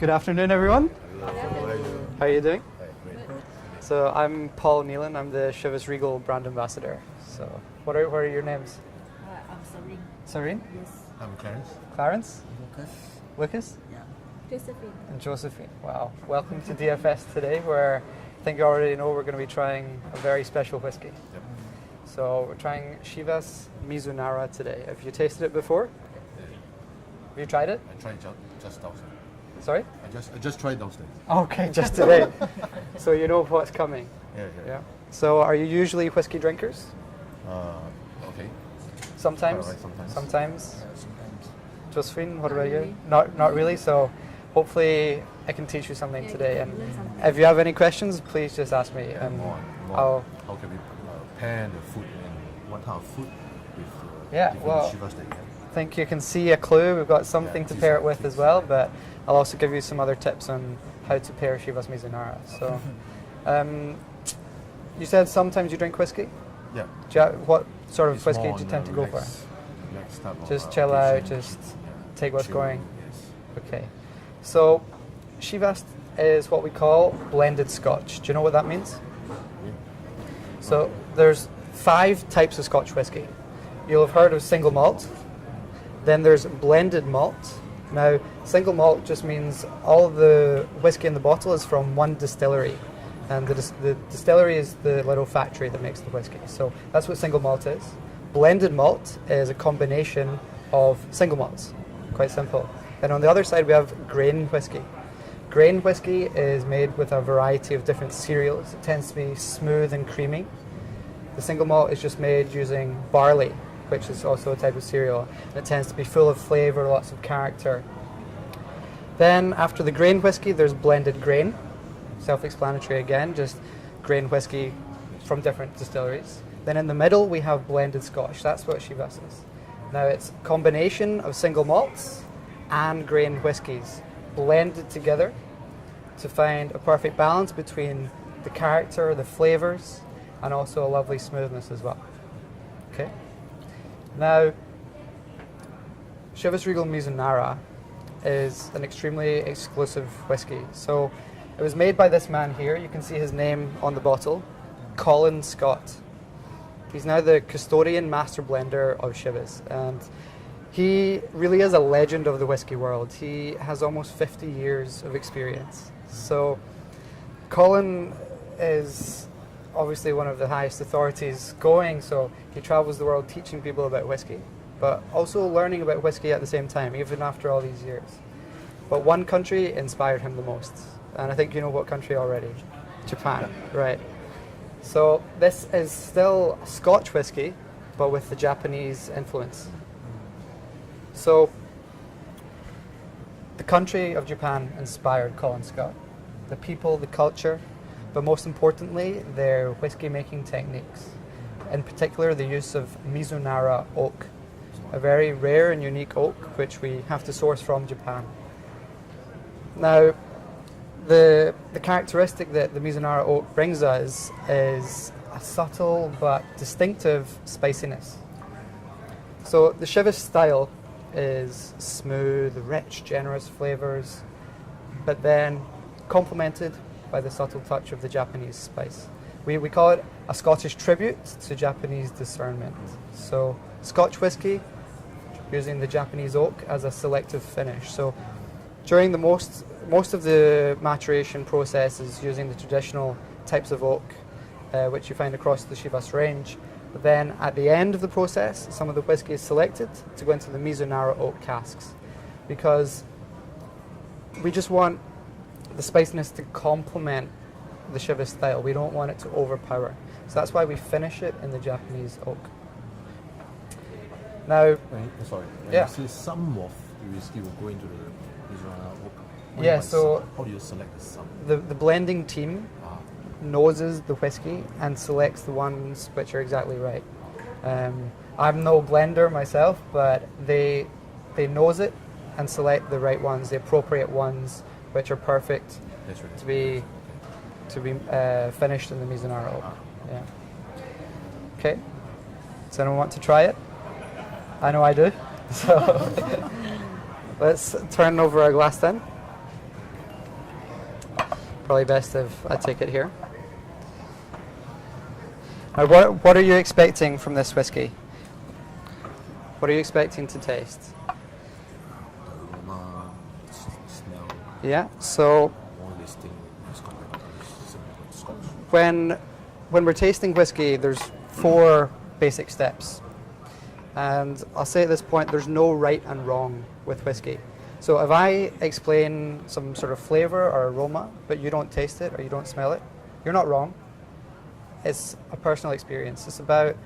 Good afternoon, everyone. Hello. How are you doing? Hi, great. So I'm Paul Nealon. I'm the Chivas Regal brand ambassador. So what are your names? I'm Serene. Serene, Yes. I'm Clarence. Clarence, Lucas. Lucas, Yeah. Josephine. and Josephine. Wow. Welcome to DFS today, where I think you already know we're going to be trying a very special whiskey. Yep. So we're trying Chivas Mizunara today. Have you tasted it before? Have you tried it? I tried just downstairs. Sorry? I just tried downstairs. Okay, just today. So you know what's coming. Yeah. Yeah. So are you usually whiskey drinkers? Okay. Sometimes? Alright, sometimes. Sometimes? Sometimes. Josephine, what Not about you? really. Not really. So hopefully I can teach you something Yeah, today. you And learn something. if you have any questions, please just ask me. And More. I'll, How can we pair the food and what kind of food with Yeah, different well- Chivas that you have? I think you can see a clue. We've got something Yeah, to tease pair it, it with tease as it. well, but I'll also give you some other tips on how to pair Chivas Mizunara. So, you said sometimes you drink whiskey. Yeah. What sort of It's whiskey more do you on tend the to go for? relaxed type of, Just chill out, occasion. just Yeah. take what's Chill, going. Yes. Okay. So, Chivas is what we call blended Scotch. Do you know what that means? So there's 5 types of Scotch whisky. You'll have heard of single malt. Then there's blended malt. Now, single malt just means all of the whiskey in the bottle is from one distillery. And the distillery is the little factory that makes the whiskey. So that's what single malt is. Blended malt is a combination of single malts. Quite simple. Then on the other side, we have grain whiskey. Grain whiskey is made with a variety of different cereals. It tends to be smooth and creamy. The single malt is just made using barley, which is also a type of cereal. And it tends to be full of flavour, lots of character. Then after the grain whiskey, there's blended grain. Self-explanatory again, just grain whiskey from different distilleries. Then in the middle, we have blended Scotch. That's what Chivas is. Now it's a combination of single malts and grain whiskies blended together to find a perfect balance between the character, the flavours, and also a lovely smoothness as well. Okay. Now, Chivas Regal Mizunara is an extremely exclusive whiskey. So it was made by this man here. You can see his name on the bottle, Colin Scott. He's now the custodian master blender of Chivas, and he really is a legend of the whiskey world. He has almost 50 years of experience. So Colin is obviously one of the highest authorities going, so he travels the world teaching people about whiskey, but also learning about whiskey at the same time, even after all these years. But one country inspired him the most, and I think you know what country already. Japan, right. So this is still Scotch whiskey, but with the Japanese influence. So the country of Japan inspired Colin Scott. The people, the culture, but most importantly, their whiskey making techniques. In particular, the use of Mizunara oak, a very rare and unique oak which we have to source from Japan. Now, the characteristic that the Mizunara oak brings us is a subtle but distinctive spiciness. So the Chivas style is smooth, rich, generous flavors, but then complemented by the subtle touch of the Japanese spice. We call it a Scottish tribute to Japanese discernment. So Scotch whiskey using the Japanese oak as a selective finish. So during the most of the maturation process is using the traditional types of oak, which you find across the Chivas range. But then at the end of the process, some of the whiskey is selected to go into the Mizunara oak casks, because we just want the spiciness to complement the Chivas style. We don't want it to overpower. So that's why we finish it in the Japanese oak. Now, Sorry. When Yeah. you say some of the whiskey will go into the Mizunara oak. what do you Yeah, mean by so some? How do you select the some? the blending team Ah, noses the whiskey and selects the ones which are exactly right. I'm no blender myself, but they nose it and select the right ones, the appropriate ones, which are perfect that's right. to be finished in the Mizunara oak. Yeah. Okay. Does anyone want to try it? I know I do. So let's turn over our glass then. probably best if I take it here. Now, what are you expecting from this whiskey? What are you expecting to taste? The aroma, smell, Yeah, so all these things is compared to Scotch. when we're tasting whiskey, there's 4 basic steps. And I'll say at this point, there's no right and wrong with whiskey. So if I explain some sort of flavor or aroma, but you don't taste it or you don't smell it, you're not wrong. It's a personal experience. It's about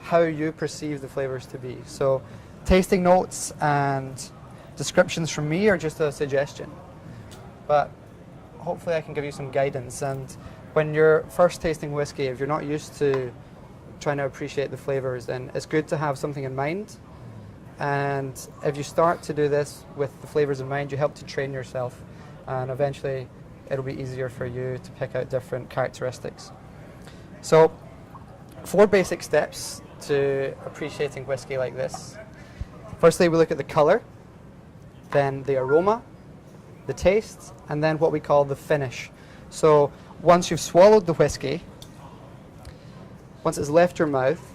how you perceive the flavors to be. So tasting notes and descriptions from me are just a suggestion. But hopefully I can give you some guidance. And when you're first tasting whiskey, if you're not used to trying to appreciate the flavors, then it's good to have something in mind. And if you start to do this with the flavors in mind, you help to train yourself. And eventually it'll be easier for you to pick out different characteristics. So 4 basic steps to appreciating whiskey like this. Firstly, we look at the color, then the aroma, the taste, and then what we call the finish. So once you've swallowed the whiskey, once it's left your mouth,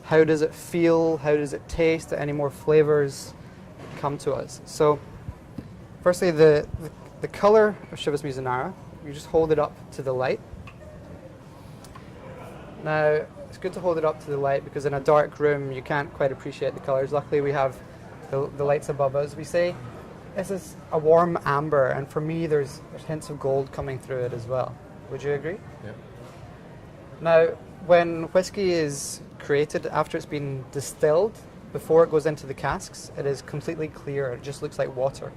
how does it feel? How does it taste? Any more flavors come to us? So firstly, the color of Chivas Mizunara, you just hold it up to the light. Now, it's good to hold it up to the light because in a dark room you can't quite appreciate the colors. Luckily we have the lights above us. We say this is a warm amber, and for me there's hints of gold coming through it as well. Would you agree? Yeah. Now, when whiskey is created, after it's been distilled, before it goes into the casks, it is completely clear. It just looks like water.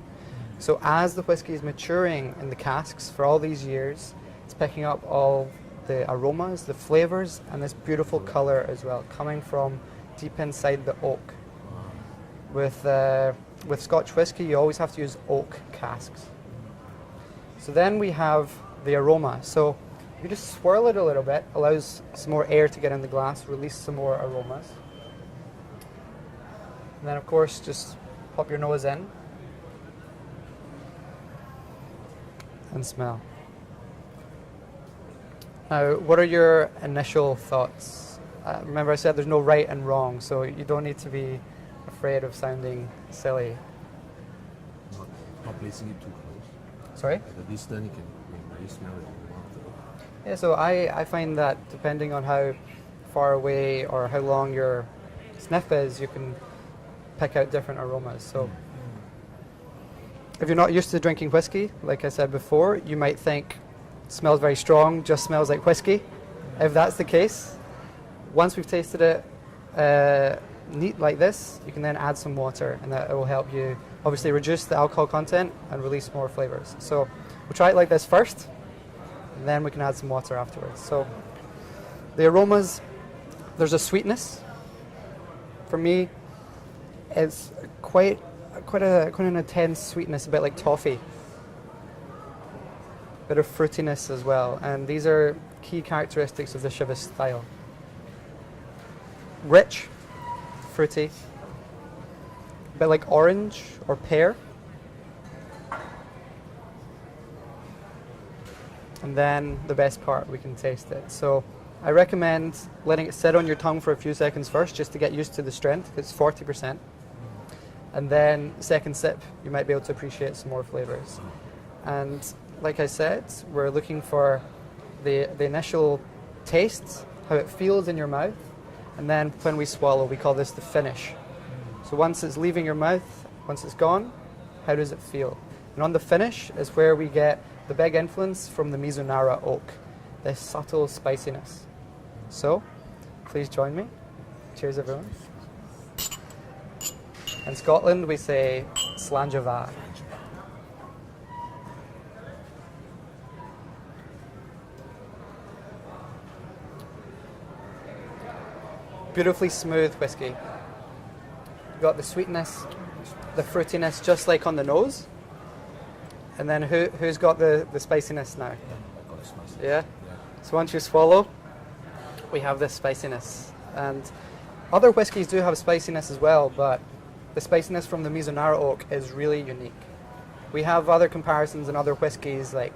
So as the whiskey is maturing in the casks for all these years, it's picking up all the aromas, the flavors, and this beautiful color as well, coming from deep inside the oak. With Scotch whiskey, you always have to use oak casks. So then we have the aroma. So you just swirl it a little bit, allows some more air to get in the glass, release some more aromas. And then of course, just pop your nose in and smell. Now, what are your initial thoughts? Remember I said there's no right and wrong, so you don't need to be afraid of sounding silly. Not placing it too close. Sorry? At the distance, you can really smell it. Yeah, so I find that depending on how far away or how long your sniff is, you can pick out different aromas. So if you're not used to drinking whiskey, like I said before, you might think it smells very strong, just smells like whiskey. If that's the case, once we've tasted it neat like this, you can then add some water, and that will help you obviously reduce the alcohol content and release more flavors. So we'll try it like this first, and then we can add some water afterwards. So the aromas, there's a sweetness. For me, it's quite an intense sweetness, a bit like toffee. Bit of fruitiness as well, and these are key characteristics of the Chivas style. Rich, fruity, a bit like orange or pear. And then the best part, we can taste it. So I recommend letting it sit on your tongue for a few seconds first, just to get used to the strength. It's 40%. And then second sip, you might be able to appreciate some more flavors. And like I said, we're looking for the initial taste, how it feels in your mouth, and then when we swallow, we call this the finish. So once it's leaving your mouth, once it's gone, how does it feel? And on the finish is where we get the big influence from the Mizunara oak, this subtle spiciness. So, please join me. Cheers, everyone. In Scotland, we say Slanjava. Beautifully smooth whiskey. You've got the sweetness, the fruitiness, just like on the nose. And then who's got the spiciness now? I got spicy. Yeah? So once you swallow, we have this spiciness. And other whiskies do have spiciness as well, but the spiciness from the Mizunara oak is really unique. We have other comparisons in other whiskies like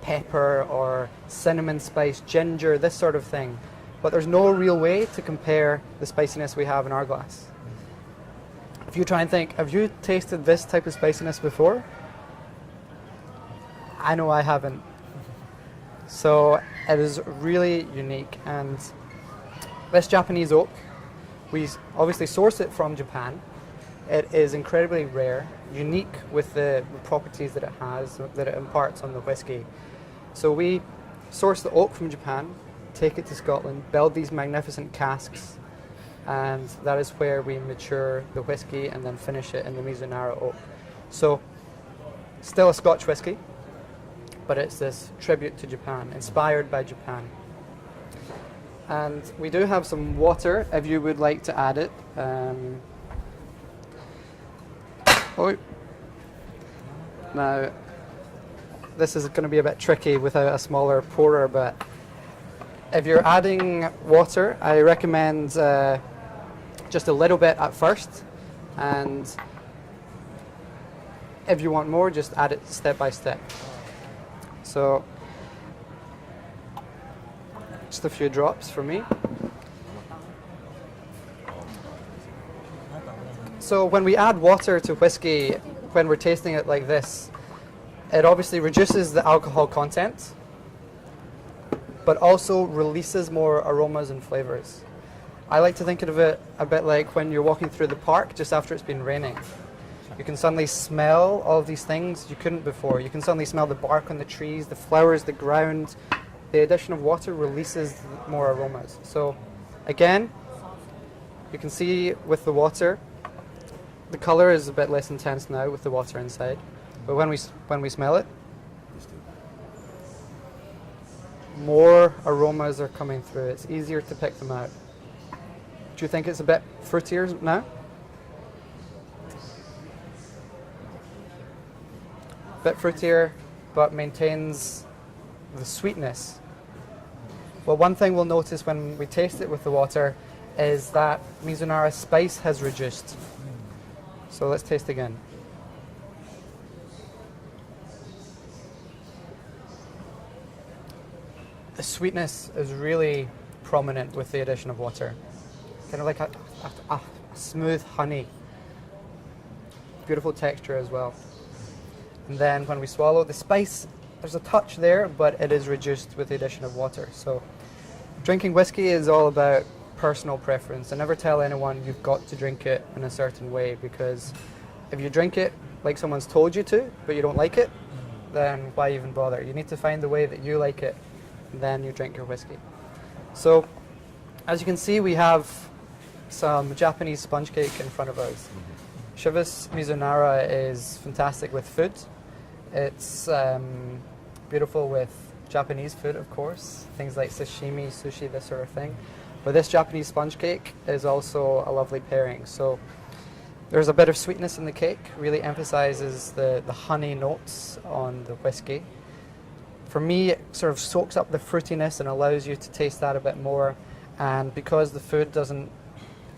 pepper or cinnamon spice, ginger, this sort of thing. But there's no real way to compare the spiciness we have in our glass. If you try and think, have you tasted this type of spiciness before? I know I haven't. So it is really unique. And this Japanese oak, we obviously source it from Japan. It is incredibly rare, unique with the properties that it has, that it imparts on the whiskey. So we source the oak from Japan, take it to Scotland, build these magnificent casks, and that is where we mature the whiskey and then finish it in the Mizunara oak. So still a Scotch whiskey, but it's this tribute to Japan, inspired by Japan. And we do have some water if you would like to add it. Now, this is going to be a bit tricky without a smaller pourer, but if you're adding water, I recommend just a little bit at first, and if you want more, just add it step by step. So, just a few drops for me. So when we add water to whiskey, when we're tasting it like this, it obviously reduces the alcohol content, but also releases more aromas and flavors. I like to think of it a bit like when you're walking through the park just after it's been raining. You can suddenly smell all of these things you couldn't before. You can suddenly smell the bark on the trees, the flowers, the ground. The addition of water releases more aromas. So again, you can see with the water, the color is a bit less intense now with the water inside. But when we smell it, more aromas are coming through. It's easier to pick them out. Do you think it's a bit fruitier now? Bit fruitier, but maintains the sweetness. Well, one thing we'll notice when we taste it with the water is that Mizunara spice has reduced. So let's taste again. The sweetness is really prominent with the addition of water. Kind of like a smooth honey. Beautiful texture as well. And then when we swallow, the spice, there's a touch there, but it is reduced with the addition of water. So drinking whiskey is all about personal preference. I never tell anyone you've got to drink it in a certain way, because if you drink it like someone's told you to, but you don't like it, then why even bother? You need to find the way that you like it, and then you drink your whiskey. So as you can see, we have some Japanese sponge cake in front of us. Chivas Mizunara is fantastic with food. It's beautiful with Japanese food, of course, things like sashimi, sushi, this sort of thing. But this Japanese sponge cake is also a lovely pairing. So there's a bit of sweetness in the cake, really emphasizes the honey notes on the whiskey. For me, it sort of soaks up the fruitiness and allows you to taste that a bit more. And because the food doesn't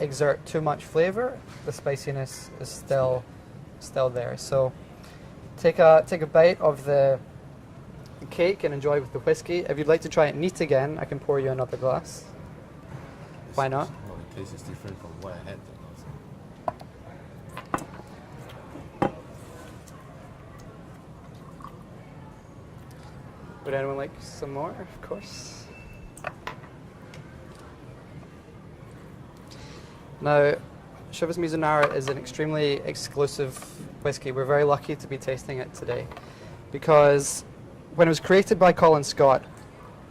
exert too much flavor, the spiciness is still there. So take a bite of the cake and enjoy with the whiskey. If you'd like to try it neat again, I can pour you another glass. Why not? Well, the taste is different from what I had. Would anyone like some more? Of course. Now, Chivas Mizunara is an extremely exclusive whiskey. We're very lucky to be tasting it today, because when it was created by Colin Scott,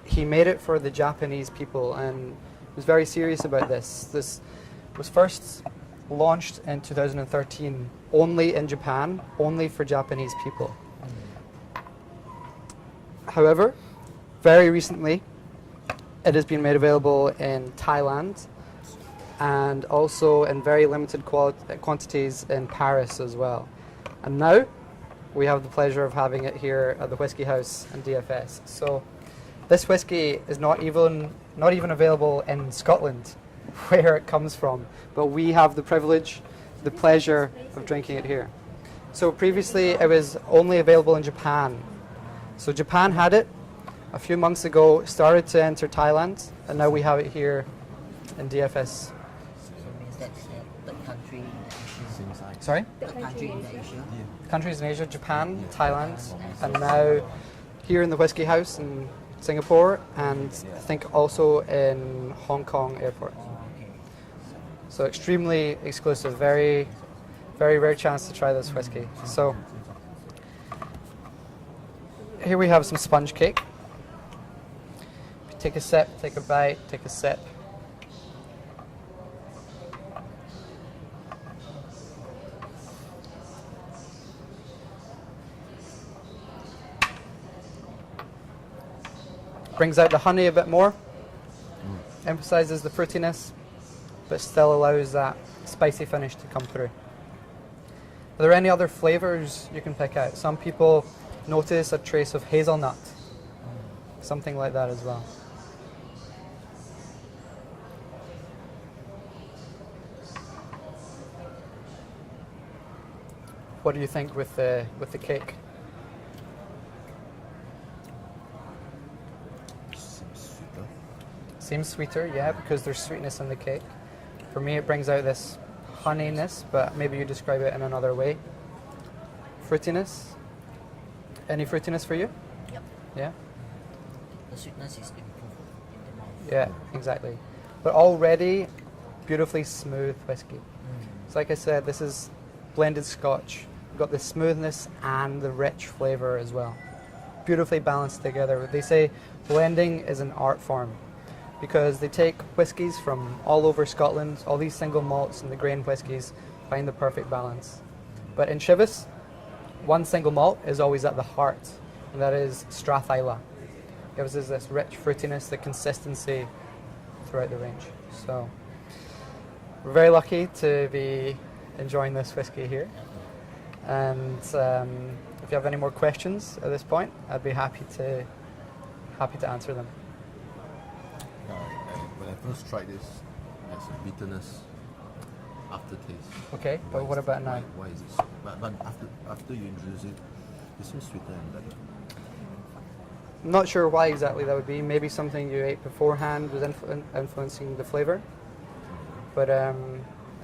he made it for the Japanese people and was very serious about this. This was first launched in 2013, only in Japan, only for Japanese people. However, very recently, it has been made available in Thailand and also in very limited quantities in Paris as well. And now, we have the pleasure of having it here at the Whiskey House and DFS. So, this whiskey is not even available in Scotland, where it comes from, but we have the privilege, the pleasure of drinking it here. So previously, it was only available in Japan, So Japan had it a few months ago, started to enter Thailand, and now we have it here in DFS. So means that's the third country in Asia. Seems like. Sorry? Third country in Asia. Countries in Asia, Japan, Thailand, and now here in the Whiskey House in Singapore, and I think also in Hong Kong airport. Oh, okay. So extremely exclusive, very, very rare chance to try this whiskey. So here we have some sponge cake. Take a sip, take a bite, take a sip. Brings out the honey a bit more, emphasizes the fruitiness, but still allows that spicy finish to come through. Are there any other flavors you can pick out? Some people notice a trace of hazelnut, something like that as well. What do you think with the cake? Seems sweeter. Seems sweeter, yeah, because there's sweetness in the cake. For me, it brings out this honeyness, but maybe you describe it in another way. Fruitiness. Any fruitiness for you? Yep. Yeah? The sweetness is improved in the mouth. Yeah, exactly. But already beautifully smooth whiskey. So like I said, this is blended Scotch. You've got the smoothness and the rich flavour as well. Beautifully balanced together. They say blending is an art form because they take whiskies from all over Scotland, all these single malts and the grain whiskies, find the perfect balance. But in Chivas, one single malt is always at the heart, and that is Strathisla. Gives us this rich fruitiness, the consistency throughout the range. So we're very lucky to be enjoying this whiskey here. And if you have any more questions at this point, I'd be happy to answer them. When I first tried this, there's a bitterness aftertaste. Okay, but what about now? Why is it? But after you introduce it, it seems sweeter and better. I'm not sure why exactly that would be. Maybe something you ate beforehand was influencing the flavour. But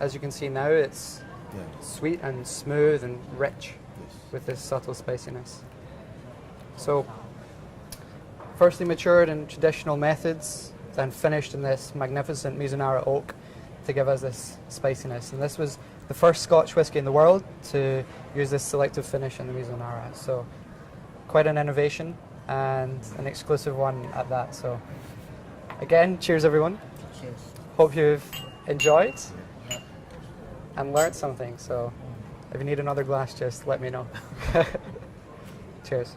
as you can see now, it's Yeah. sweet and smooth and rich Yes. with this subtle spiciness. So, firstly matured in traditional methods, then finished in this magnificent Mizunara oak to give us this spiciness. And this was the first Scotch whisky in the world to use this selective finish in the Mizunara. So, quite an innovation and an exclusive one at that. So, again, cheers everyone. Cheers. Hope you've enjoyed Yep. and learned something. So, if you need another glass, just let me know. Cheers.